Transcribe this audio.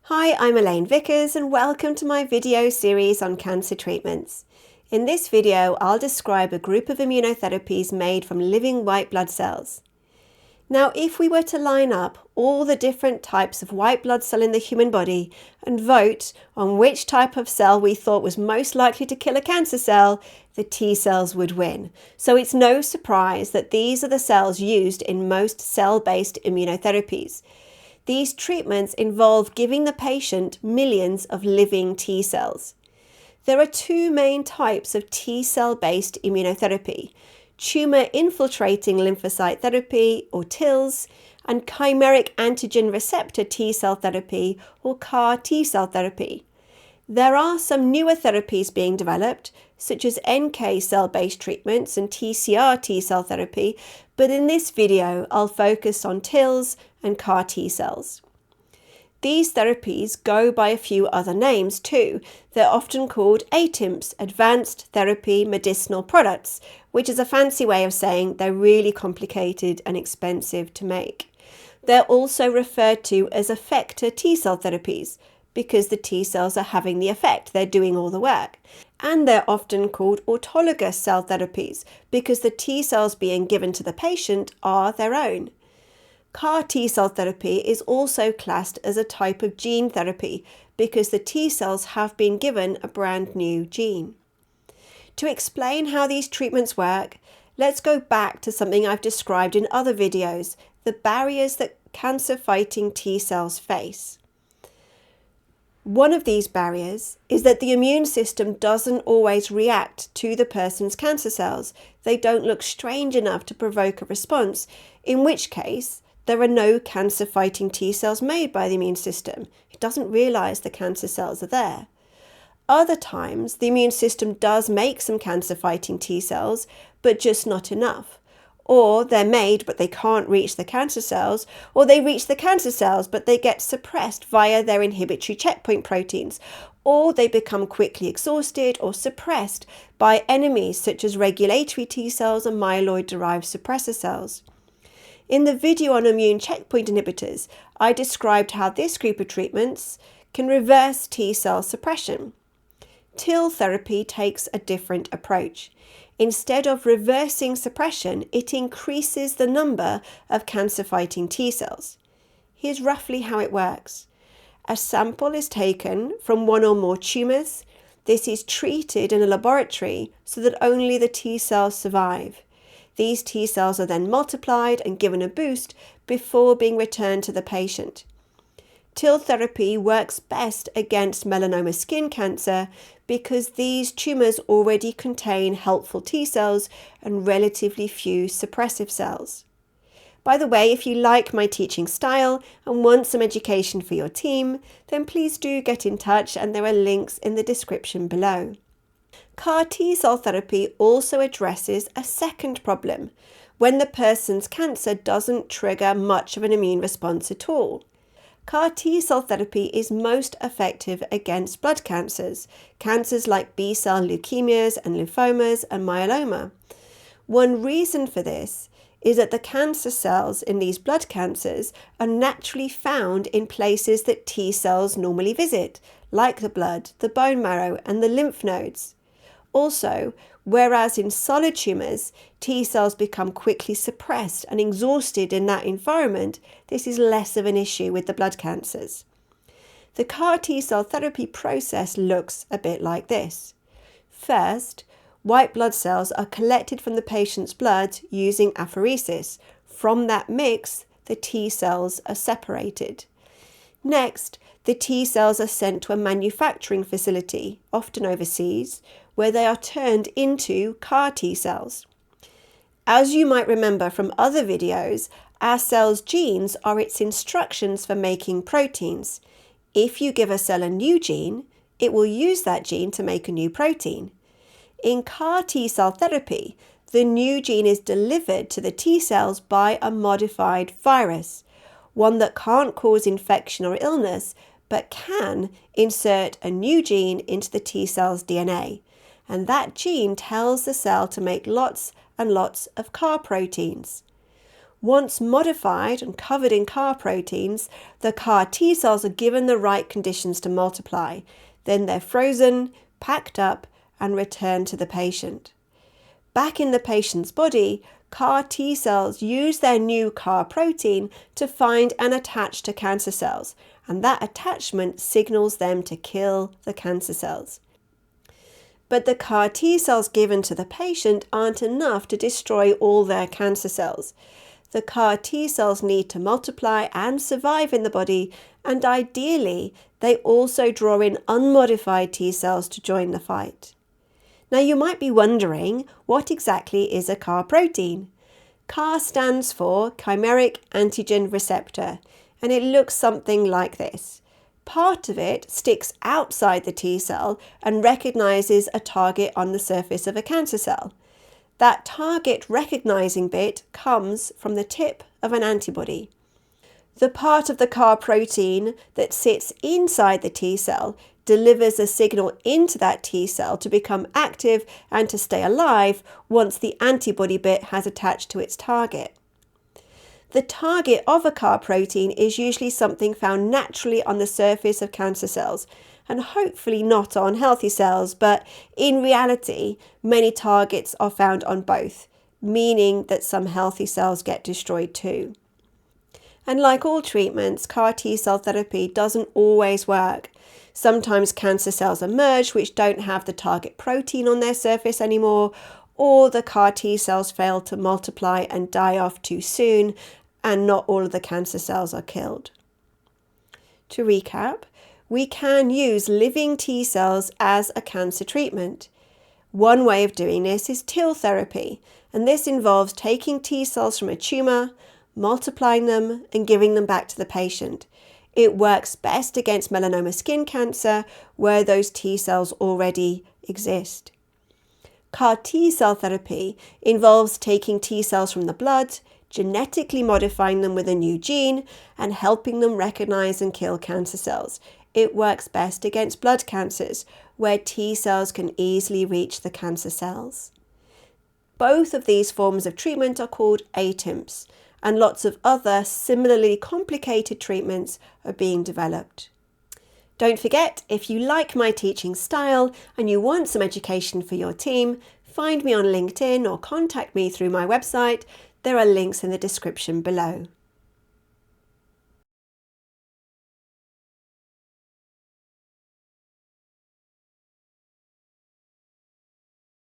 Hi, I'm Elaine Vickers and welcome to my video series on cancer treatments. In this video, I'll describe a group of immunotherapies made from living white blood cells. Now, if we were to line up all the different types of white blood cell in the human body and vote on which type of cell we thought was most likely to kill a cancer cell, the T cells would win. So it's no surprise that these are the cells used in most cell-based immunotherapies. These treatments involve giving the patient millions of living T cells. There are two main types of T cell-based immunotherapy: tumour-infiltrating lymphocyte therapy, or TILs, and chimeric antigen receptor T cell therapy, or CAR T cell therapy. There are some newer therapies being developed, such as NK cell-based treatments and TCR T cell therapy, but in this video I'll focus on TILs and CAR T cells. These therapies go by a few other names too. They're often called ATIMPs, Advanced Therapy Medicinal Products, which is a fancy way of saying they're really complicated and expensive to make. They're also referred to as effector T cell therapies, because the T cells are having the effect, they're doing all the work. And they're often called autologous cell therapies, because the T cells being given to the patient are their own. CAR T cell therapy is also classed as a type of gene therapy, because the T cells have been given a brand new gene. To explain how these treatments work, let's go back to something I've described in other videos: the barriers that cancer-fighting T cells face. One of these barriers is that the immune system doesn't always react to the person's cancer cells. They don't look strange enough to provoke a response, in which case there are no cancer-fighting T cells made by the immune system. It doesn't realize the cancer cells are there. Other times, the immune system does make some cancer-fighting T cells, but just not enough. Or they're made, but they can't reach the cancer cells, or they reach the cancer cells, but they get suppressed via their inhibitory checkpoint proteins, or they become quickly exhausted or suppressed by enemies such as regulatory T cells and myeloid-derived suppressor cells. In the video on immune checkpoint inhibitors, I described how this group of treatments can reverse T cell suppression. TIL therapy takes a different approach. Instead of reversing suppression, it increases the number of cancer-fighting T cells. Here's roughly how it works. A sample is taken from one or more tumours. This is treated in a laboratory so that only the T cells survive. These T cells are then multiplied and given a boost before being returned to the patient. TIL therapy works best against melanoma skin cancer because these tumours already contain helpful T cells and relatively few suppressive cells. By the way, if you like my teaching style and want some education for your team, then please do get in touch, and there are links in the description below. CAR T cell therapy also addresses a second problem, when the person's cancer doesn't trigger much of an immune response at all. CAR T cell therapy is most effective against blood cancers, cancers like B-cell leukemias and lymphomas and myeloma. One reason for this is that the cancer cells in these blood cancers are naturally found in places that T cells normally visit, like the blood, the bone marrow, and the lymph nodes. Also, whereas in solid tumours, T cells become quickly suppressed and exhausted in that environment, this is less of an issue with the blood cancers. The CAR T cell therapy process looks a bit like this. First, white blood cells are collected from the patient's blood using apheresis. From that mix, the T cells are separated. Next, the T cells are sent to a manufacturing facility, often overseas, where they are turned into CAR T cells. As you might remember from other videos, our cell's genes are its instructions for making proteins. If you give a cell a new gene, it will use that gene to make a new protein. In CAR T cell therapy, the new gene is delivered to the T cells by a modified virus, one that can't cause infection or illness, but can insert a new gene into the T cell's DNA. And that gene tells the cell to make lots and lots of CAR proteins. Once modified and covered in CAR proteins, the CAR T cells are given the right conditions to multiply. Then they're frozen, packed up, and returned to the patient. Back in the patient's body, CAR T cells use their new CAR protein to find and attach to cancer cells, and that attachment signals them to kill the cancer cells. But the CAR T cells given to the patient aren't enough to destroy all their cancer cells. The CAR T cells need to multiply and survive in the body, and ideally, they also draw in unmodified T cells to join the fight. Now you might be wondering, what exactly is a CAR protein? CAR stands for chimeric antigen receptor, and it looks something like this. Part of it sticks outside the T cell and recognizes a target on the surface of a cancer cell. That target recognizing bit comes from the tip of an antibody. The part of the CAR protein that sits inside the T cell delivers a signal into that T cell to become active and to stay alive once the antibody bit has attached to its target. The target of a CAR protein is usually something found naturally on the surface of cancer cells, and hopefully not on healthy cells, but in reality, many targets are found on both, meaning that some healthy cells get destroyed too. And like all treatments, CAR T cell therapy doesn't always work. Sometimes cancer cells emerge which don't have the target protein on their surface anymore, or the CAR T cells fail to multiply and die off too soon, and not all of the cancer cells are killed. To recap, we can use living T cells as a cancer treatment. One way of doing this is TIL therapy, and this involves taking T cells from a tumour, multiplying them and giving them back to the patient. It works best against melanoma skin cancer, where those T cells already exist. CAR T cell therapy involves taking T cells from the blood, genetically modifying them with a new gene, and helping them recognize and kill cancer cells. It works best against blood cancers, where T cells can easily reach the cancer cells. Both of these forms of treatment are called ATIMs, and lots of other similarly complicated treatments are being developed. Don't forget, if you like my teaching style and you want some education for your team, find me on LinkedIn or contact me through my website. There are links in the description below.